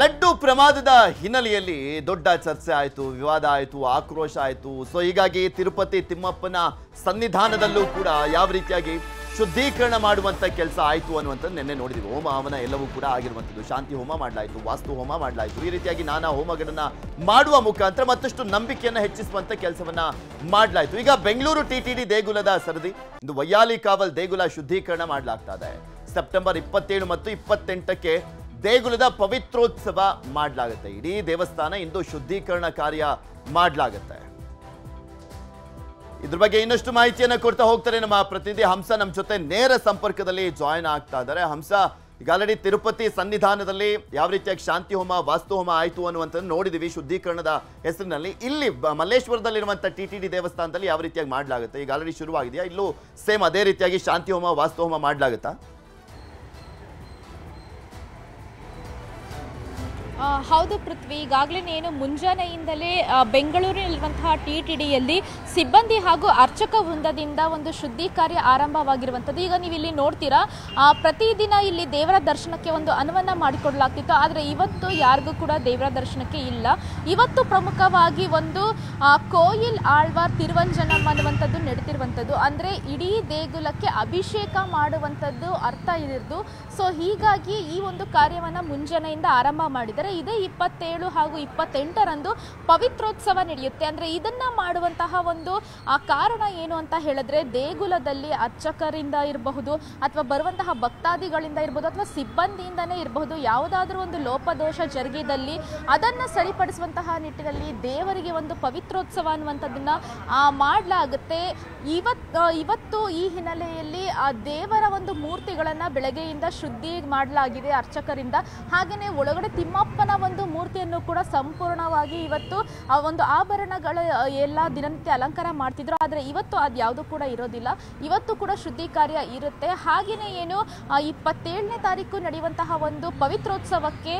ಲಡ್ಡು ಪ್ರಮಾದದ ಹಿನ್ನೆಲೆಯಲ್ಲಿ ದೊಡ್ಡ ಚರ್ಚೆ ಆಯಿತು, ವಿವಾದ ಆಯಿತು, ಆಕ್ರೋಶ ಆಯಿತು. ಸೊ ಹೀಗಾಗಿ ತಿರುಪತಿ ತಿಮ್ಮಪ್ಪನ ಸನ್ನಿಧಾನದಲ್ಲೂ ಕೂಡ ಯಾವ ರೀತಿಯಾಗಿ ಶುದ್ಧೀಕರಣ ಮಾಡುವಂಥ ಕೆಲಸ ಆಯಿತು ಅನ್ನುವಂಥದ್ದು ನಿನ್ನೆ ನೋಡಿದ್ವಿ. ಹೋಮ ಹವನ ಎಲ್ಲವೂ ಕೂಡ ಆಗಿರುವಂಥದ್ದು. ಶಾಂತಿ ಹೋಮ ಮಾಡಲಾಯಿತು, ವಾಸ್ತು ಹೋಮ ಮಾಡಲಾಯಿತು. ಈ ರೀತಿಯಾಗಿ ನಾನಾ ಹೋಮಗಳನ್ನು ಮಾಡುವ ಮುಖಾಂತರ ಮತ್ತಷ್ಟು ನಂಬಿಕೆಯನ್ನು ಹೆಚ್ಚಿಸುವಂಥ ಕೆಲಸವನ್ನು ಮಾಡಲಾಯಿತು. ಈಗ ಬೆಂಗಳೂರು ಟಿಟಿಡಿ ದೇಗುಲದ ಸರದಿ ಇಂದು ವಯ್ಯಾಲಿ ಕಾವಲ್ ದೇಗುಲ ಶುದ್ಧೀಕರಣ ಮಾಡಲಾಗ್ತಾ ಇದೆ. ಸೆಪ್ಟೆಂಬರ್ 27 ಮತ್ತು 28ಕ್ಕೆ ದೇಗುಲದ ಪವಿತ್ರೋತ್ಸವ ಮಾಡಲಾಗುತ್ತೆ. ಇಡೀ ದೇವಸ್ಥಾನ ಇಂದು ಶುದ್ಧೀಕರಣ ಕಾರ್ಯ ಮಾಡಲಾಗುತ್ತೆ. ಇದ್ರ ಬಗ್ಗೆ ಇನ್ನಷ್ಟು ಮಾಹಿತಿಯನ್ನು ಕೊಡ್ತಾ ಹೋಗ್ತಾರೆ ನಮ್ಮ ಪ್ರತಿನಿಧಿ ಹಂಸ. ನಮ್ಮ ಜೊತೆ ನೇರ ಸಂಪರ್ಕದಲ್ಲಿ ಜಾಯಿನ್ ಆಗ್ತಾ ಇದ್ದಾರೆ. ಹಂಸ, ಈಗ ಆಲ್ರೆಡಿ ತಿರುಪತಿ ಸನ್ನಿಧಾನದಲ್ಲಿ ಯಾವ ರೀತಿಯಾಗಿ ಶಾಂತಿ ಹೋಮ ವಾಸ್ತು ಹೋಮ ಆಯಿತು ಅನ್ನುವಂಥದ್ದು ನೋಡಿದೀವಿ ಶುದ್ಧೀಕರಣದ ಹೆಸರಿನಲ್ಲಿ. ಇಲ್ಲಿ ಮಲ್ಲೇಶ್ವರದಲ್ಲಿರುವಂಥ ಟಿಟಿಡಿ ದೇವಸ್ಥಾನದಲ್ಲಿ ಯಾವ ರೀತಿಯಾಗಿ ಮಾಡಲಾಗುತ್ತೆ? ಈಗ ಆಲ್ರೆಡಿ ಶುರುವಾಗಿದೆಯಾ? ಇಲ್ಲೂ ಸೇಮ್ ಅದೇ ರೀತಿಯಾಗಿ ಶಾಂತಿ ಹೋಮ ವಾಸ್ತು ಹೋಮ ಮಾಡಲಾಗುತ್ತಾ? ಹೌದು ಪೃಥ್ವಿ, ಈಗಾಗಲೇ ಏನು ಮುಂಜಾನೆಯಿಂದಲೇ ಬೆಂಗಳೂರಿನಲ್ಲಿರುವಂತಹ ಟಿಟಿಡಿಯಲ್ಲಿ ಸಿಬ್ಬಂದಿ ಹಾಗೂ ಅರ್ಚಕ ವೃಂದದಿಂದ ಒಂದು ಶುದ್ಧಿ ಕಾರ್ಯ ಆರಂಭವಾಗಿರುವಂಥದ್ದು. ಈಗ ನೀವು ಇಲ್ಲಿ ನೋಡ್ತೀರಾ, ಪ್ರತಿದಿನ ಇಲ್ಲಿ ದೇವರ ದರ್ಶನಕ್ಕೆ ಒಂದು ಅನುವನ್ನ ಮಾಡಿಕೊಡಲಾಗ್ತಿತ್ತು. ಆದರೆ ಇವತ್ತು ಯಾರಿಗೂ ಕೂಡ ದೇವರ ದರ್ಶನಕ್ಕೆ ಇಲ್ಲ. ಇವತ್ತು ಪ್ರಮುಖವಾಗಿ ಒಂದು ಕೋಯಿಲ್ ಆಳ್ವಾರ್ ತಿರುವಂಜನಂ ಅನ್ನುವಂಥದ್ದು ನಡೆದಿರುವಂಥದ್ದು. ಅಂದರೆ ಇಡೀ ದೇಗುಲಕ್ಕೆ ಅಭಿಷೇಕ ಮಾಡುವಂಥದ್ದು ಅರ್ಥ ಇದಿರ್ದು. ಸೊ ಹೀಗಾಗಿ ಈ ಒಂದು ಕಾರ್ಯವನ್ನು ಮುಂಜಾನೆಯಿಂದ ಆರಂಭ ಮಾಡಿದ್ದಾರೆ. ಇದೇ 27 ಹಾಗೂ 28ರಂದು ಪವಿತ್ರೋತ್ಸವ ನಡೆಯುತ್ತೆ. ಅಂದರೆ ಇದನ್ನ ಮಾಡುವಂತಹ ಒಂದು ಕಾರಣ ಏನು ಅಂತ ಹೇಳಿದ್ರೆ, ದೇಗುಲದಲ್ಲಿ ಅರ್ಚಕರಿಂದ ಇರಬಹುದು ಅಥವಾ ಬರುವಂತಹ ಭಕ್ತಾದಿಗಳಿಂದ ಇರಬಹುದು ಅಥವಾ ಸಿಬ್ಬಂದಿಯಿಂದನೇ ಇರಬಹುದು, ಯಾವುದಾದ್ರೂ ಒಂದು ಲೋಪದೋಷ ಜರುಗಿದಲ್ಲಿ ಅದನ್ನು ಸರಿಪಡಿಸುವಂತಹ ನಿಟ್ಟಿನಲ್ಲಿ ದೇವರಿಗೆ ಒಂದು ಪವಿತ್ರೋತ್ಸವ ಅನ್ನುವಂಥದ್ದನ್ನ ಮಾಡಲಾಗುತ್ತೆ. ಇವತ್ತು ಈ ಹಿನ್ನೆಲೆಯಲ್ಲಿ ಆ ದೇವರ ಒಂದು ಮೂರ್ತಿಗಳನ್ನು ಬೆಳಗ್ಗೆಯಿಂದ ಶುದ್ಧಿ ಮಾಡಲಾಗಿದೆ ಅರ್ಚಕರಿಂದ. ಹಾಗೆಯೇ ಒಳಗಡೆ ತಿಮ್ಮಪ್ಪನ ಒಂದು ಮೂರ್ತಿಯನ್ನು ಕೂಡ ಸಂಪೂರ್ಣವಾಗಿ ಇವತ್ತು ಆ ಒಂದು ಆಭರಣಗಳ ಎಲ್ಲ ದಿನನಿತ್ಯ ಅಲಂಕಾರ ಮಾಡ್ತಿದ್ರು. ಆದರೆ ಇವತ್ತು ಅದು ಯಾವುದು ಕೂಡ ಇರೋದಿಲ್ಲ. ಇವತ್ತು ಕೂಡ ಶುದ್ಧಿ ಕಾರ್ಯ ಇರುತ್ತೆ. ಹಾಗೆಯೇ ಏನು 27ನೇ ತಾರೀಕು ನಡೆಯುವಂತಹ ಒಂದು ಪವಿತ್ರೋತ್ಸವಕ್ಕೆ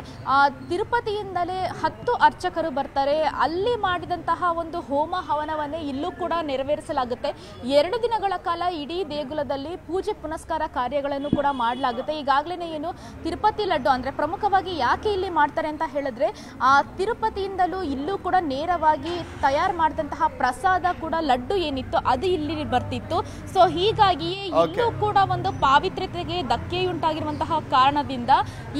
ತಿರುಪತಿಯಿಂದಲೇ 10 ಅರ್ಚಕರು ಬರ್ತಾರೆ. ಅಲ್ಲಿ ಮಾಡಿದಂತಹ ಒಂದು ಹೋಮ ಹವನವನ್ನೇ ಇಲ್ಲೂ ಕೂಡ ನೆರವೇರಿಸಲಾಗುತ್ತೆ. 2 ದಿನಗಳ ಕಾಲ ಇಡೀ ದೇಗುಲದಲ್ಲಿ ಪೂಜೆ ಪುನಸ್ಕಾರ ಕಾರ್ಯಗಳನ್ನು ಕೂಡ ಮಾಡಲಾಗುತ್ತೆ. ಈಗಾಗಲೇ ಏನು ತಿರುಪತಿ ಲಡ್ಡು ಅಂದರೆ ಪ್ರಮುಖವಾಗಿ ಯಾಕೆ ಇಲ್ಲಿ ಮಾಡ್ತಾರೆ ಅಂತ ಹೇಳಿದ್ರೆ, ತಿರುಪತಿಯಿಂದಲೂ ಇಲ್ಲೂ ಕೂಡ ನೇರವಾಗಿ ತಯಾರು ಮಾಡಿದಂತಹ ಪ್ರಸಾದ ಕೂಡ ಲಡ್ಡು ಏನಿತ್ತು ಅದು ಇಲ್ಲಿ ಬರ್ತಿತ್ತು. ಸೊ ಹೀಗಾಗಿಯೇ ಇಲ್ಲೂ ಕೂಡ ಒಂದು ಪಾವಿತ್ರ್ಯತೆಗೆ ಧಕ್ಕೆಯುಂಟಾಗಿರುವಂತಹ ಕಾರಣದಿಂದ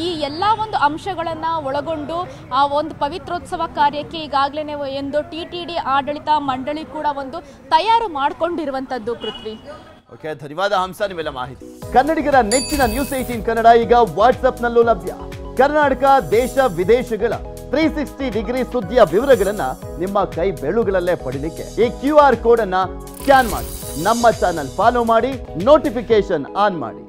ಈ ಎಲ್ಲಾ ಒಂದು ಅಂಶಗಳನ್ನ ಒಳಗೊಂಡು ಆ ಒಂದು ಪವಿತ್ರೋತ್ಸವ ಕಾರ್ಯಕ್ಕೆ ಈಗಾಗಲೇ ಎಂದು ಟಿಟಿಡಿ ಆಡಳಿತ ಮಂಡಳಿ ಕೂಡ ಒಂದು ತಯಾರು ಮಾಡಿಕೊಂಡಿರುವಂತದ್ದು. ಪೃಥ್ವಿ, ಓಕೆ, ಧನ್ಯವಾದ ಹಂಸ ನಿಮ್ಮೆಲ್ಲ ಮಾಹಿತಿ. ಕನ್ನಡಿಗರ ನೆಚ್ಚಿನ ನ್ಯೂಸ್ 18 ಕನ್ನಡ ಈಗ ವಾಟ್ಸ್ಆಪ್ನಲ್ಲೂ ಲಭ್ಯ. ಕರ್ನಾಟಕ ದೇಶ ವಿದೇಶಗಳ 360 ಡಿಗ್ರಿ ಸುದ್ದಿಯ ವಿವರಗಳನ್ನ ನಿಮ್ಮ ಕೈ ಬೆರಳುಗಳಲ್ಲೇ ಪಡಿಲಿಕ್ಕೆ ಈ QR ಕೋಡ್ ಅನ್ನ ಸ್ಕ್ಯಾನ್ ಮಾಡಿ, ನಮ್ಮ ಚಾನಲ್ ಫಾಲೋ ಮಾಡಿ, ನೋಟಿಫಿಕೇಶನ್ ಆನ್ ಮಾಡಿ.